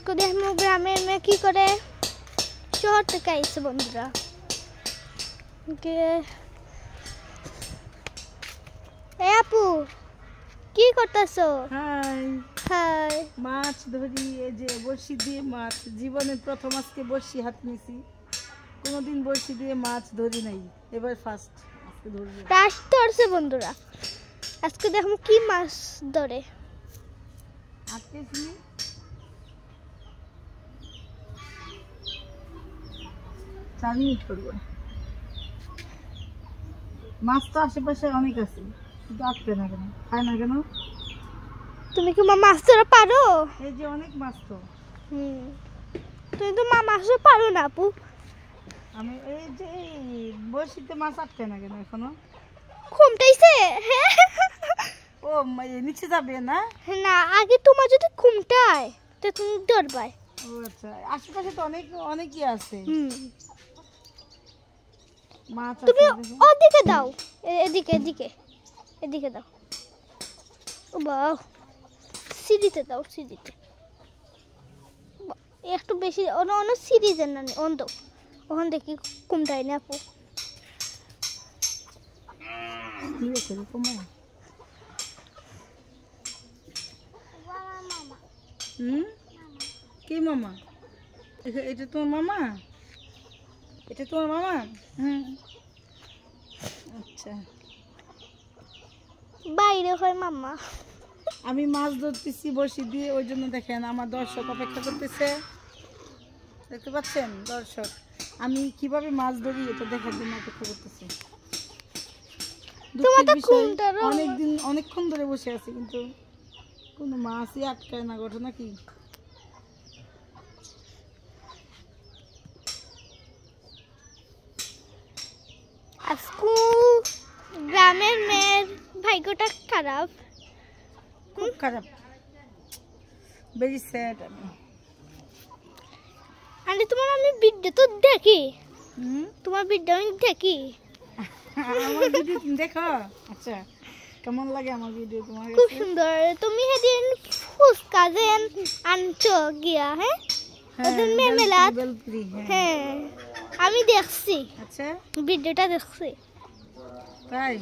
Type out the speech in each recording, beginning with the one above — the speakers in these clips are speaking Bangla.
আজকে দেখবো গ্রামের মেয়ে কি করে শহর থেকে আইছে বন্ধুরা। এ আপু কি করতেছো? High high. মাছ ধরি, এই যে বড়শি দিয়ে মাছ। জীবনে প্রথম আজকে বড়শি হাত নিছি, কোনোদিন বড়শি দিয়ে মাছ ধরি নাই, এবার ফার্স্ট আজকে ধরবো। মাছ ধরছে বন্ধুরা, আজকে দেখবো কি মাছ ধরে। আজকে শুনি চালিয়ে করবো। মাছ তো আশেপাশে অনেক আছে, কিন্তু আটকে না কেন, খায় না কেন? তুমি কি মা মাছ ধরা পারো? এই যে অনেক মাছ তো। তুমি তো মা মাছ ধরা পারো না আপু। আমি এই যে বড়শিতে মাছ আটকে না কেন এখনো? ঘুমটাইছে ও নিচে যাবে না? না, আগে তোমার যদি ঘুমটায় তো তুমি ধরবাই। ও আচ্ছা, আশেপাশে তো অনেকই আছে মাছ। তুমি ওদিকে দাও, এদিকে এদিকে এদিকে দাও। ও বাহ, সিঁড়িতে দাও, সিঁড়িতে একটু বেশি অন্য সিঁড়িতে না অন্ধ ওখান দেখি কুমটাই না আপু। কি মামা? এটা তোমার মামা? এটা তোমার মামা? আচ্ছা, বাইরে হয় মামা। আমি মাছ ধরতেছি বড়শি দিয়ে, ওই জন্য দেখেন আমার দর্শক অপেক্ষা করতেছে। দেখতে পাচ্ছেন দর্শক, আমি কিভাবে মাছ ধরি এটা দেখার জন্য অপেক্ষা করতেছি। অনেকক্ষণ ধরে বসে আছি, কিন্তু কোনো মাছই আটকায় না। ঘটনা কি? আজকে গ্রামের মেয়ের ভাগ্যটা খারাপ, খুব খারাপ, ভেরি স্যাড। আমি তোমার আমি ভিডিও তো দেখি, তোমার ভিডিও আমি দেখি। আমার ভিডিও দেখো? আচ্ছা, কেমন লাগে আমার ভিডিও তোমার? খুব সুন্দর। তুমি সেদিন ফুচকা যে আনছো গিয়া, হ্যাঁ ওদিন মেমেলাত, হ্যাঁ আমি দেখছি। আচ্ছা, ভিডিওটা দেখছি। তাই?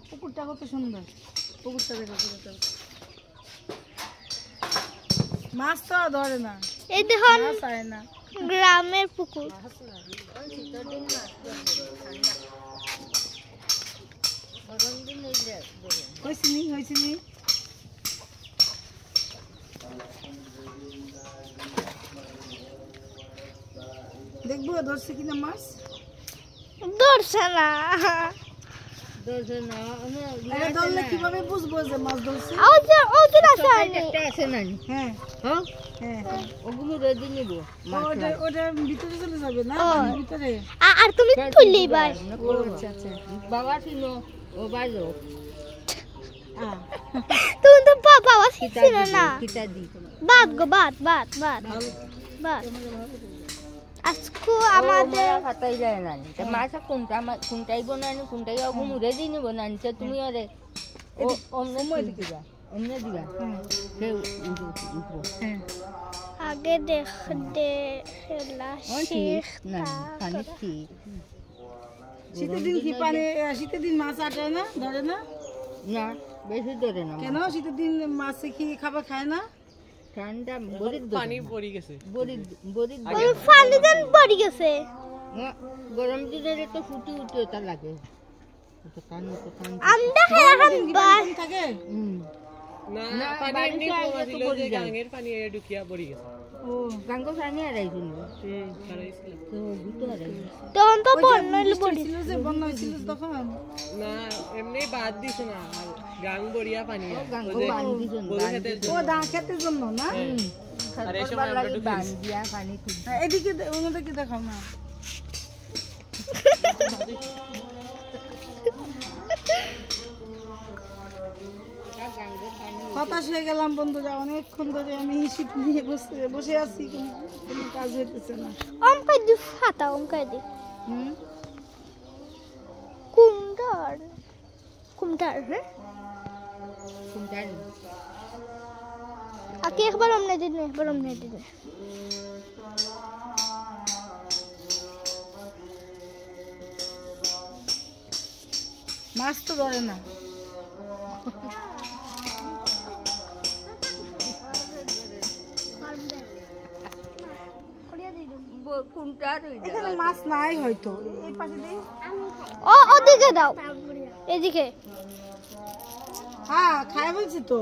পুকুরটা কত সুন্দর, পুকুরটা দেখো। মাছ তো ধরে না, এই দেখুন পায় না গ্রামের পুকুর। হয়েছিনি দেখবো ধরছে কিনা মাছ। ধরছে না, ধরলে কিভাবে বুঝবো যে মাছ ধরছে? ওদের আছে হ্যাঁ হ্যাঁ, ওগুলো রেডি নিব। ওটা ভিতরে চলে যাবে না, ভিতরে। আর তুমি তুললেই বাই। আচ্ছা আচ্ছা, বাবা ছিল ও বাইলো তুমি তো বাবা ছিল না। কিটা দি বাদ গো বাদ বাদ বাদ বাদ। আজকে আমাদের খাতাই যায় না, মাছ কোনটাই বনানি কোনটাই ওগুলো রেডি নিব না। তুমি আরে দিবা আগে দেখতে শীতের দিন কি পানি, শীতের দিন মাছ আটে না, ধরে না? না বেশি ধরে না। কেন শীতের দিন মাছে কি খাবার খায় না? ঠান্ডা পানি পড়ে গেছে, পানি দেন পড়ে গেছে। গরম দিনের তো ফুটি উঠে তা লাগে। আমরা এখন বাস থাকে না, পানি এমনি কম ছিল যে গাঙ্গের পানি এ ঢুকিয়া পড়ে গেছে। ও গাঙ্গ পানি হারাইছিল, হারাইছিল তো ভিতর হারাইছিল। তখন তো বন্যা পড়েছিল, যে বন্যা হয়েছিল তখন। না, এমনি বাদ দিছে না, আর গাং বড়িয়া পানি গাঙ্গ পানি দিছেন ও ধান খেতের জন্য না। আর এই সময় আমরা বান দিয়া পানি তুলি। এদিকে ওনাদেরকে দেখাও না। হতাশ হয়ে গেলাম বন্ধুরা, অনেকক্ষণ ধরে আমি শীত নিয়ে বসে আছি, কোনো কাজ হইতেছে না। অঙ্কাই দি ফাটা, অঙ্কাই দি কুমটার কুমটার, হ্যাঁ কোনটা Aki একবার অমনে দিন একবার অমনে দিন মাছ তো ধরে না কোনটা এখানে মাছ নাই হয়তো এই পাশে দিই ও ওদিকে দাও এদিকে হ্যাঁ খাই বলছি তো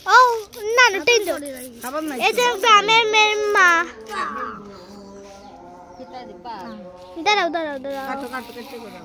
ও না না টেন দাও খাবার নাই এই যে গ্রামের মেয়ের মা খেতে দিবা দাঁড়াও দাঁড়াও দাঁড়াও কাটো কাটো কেটে করে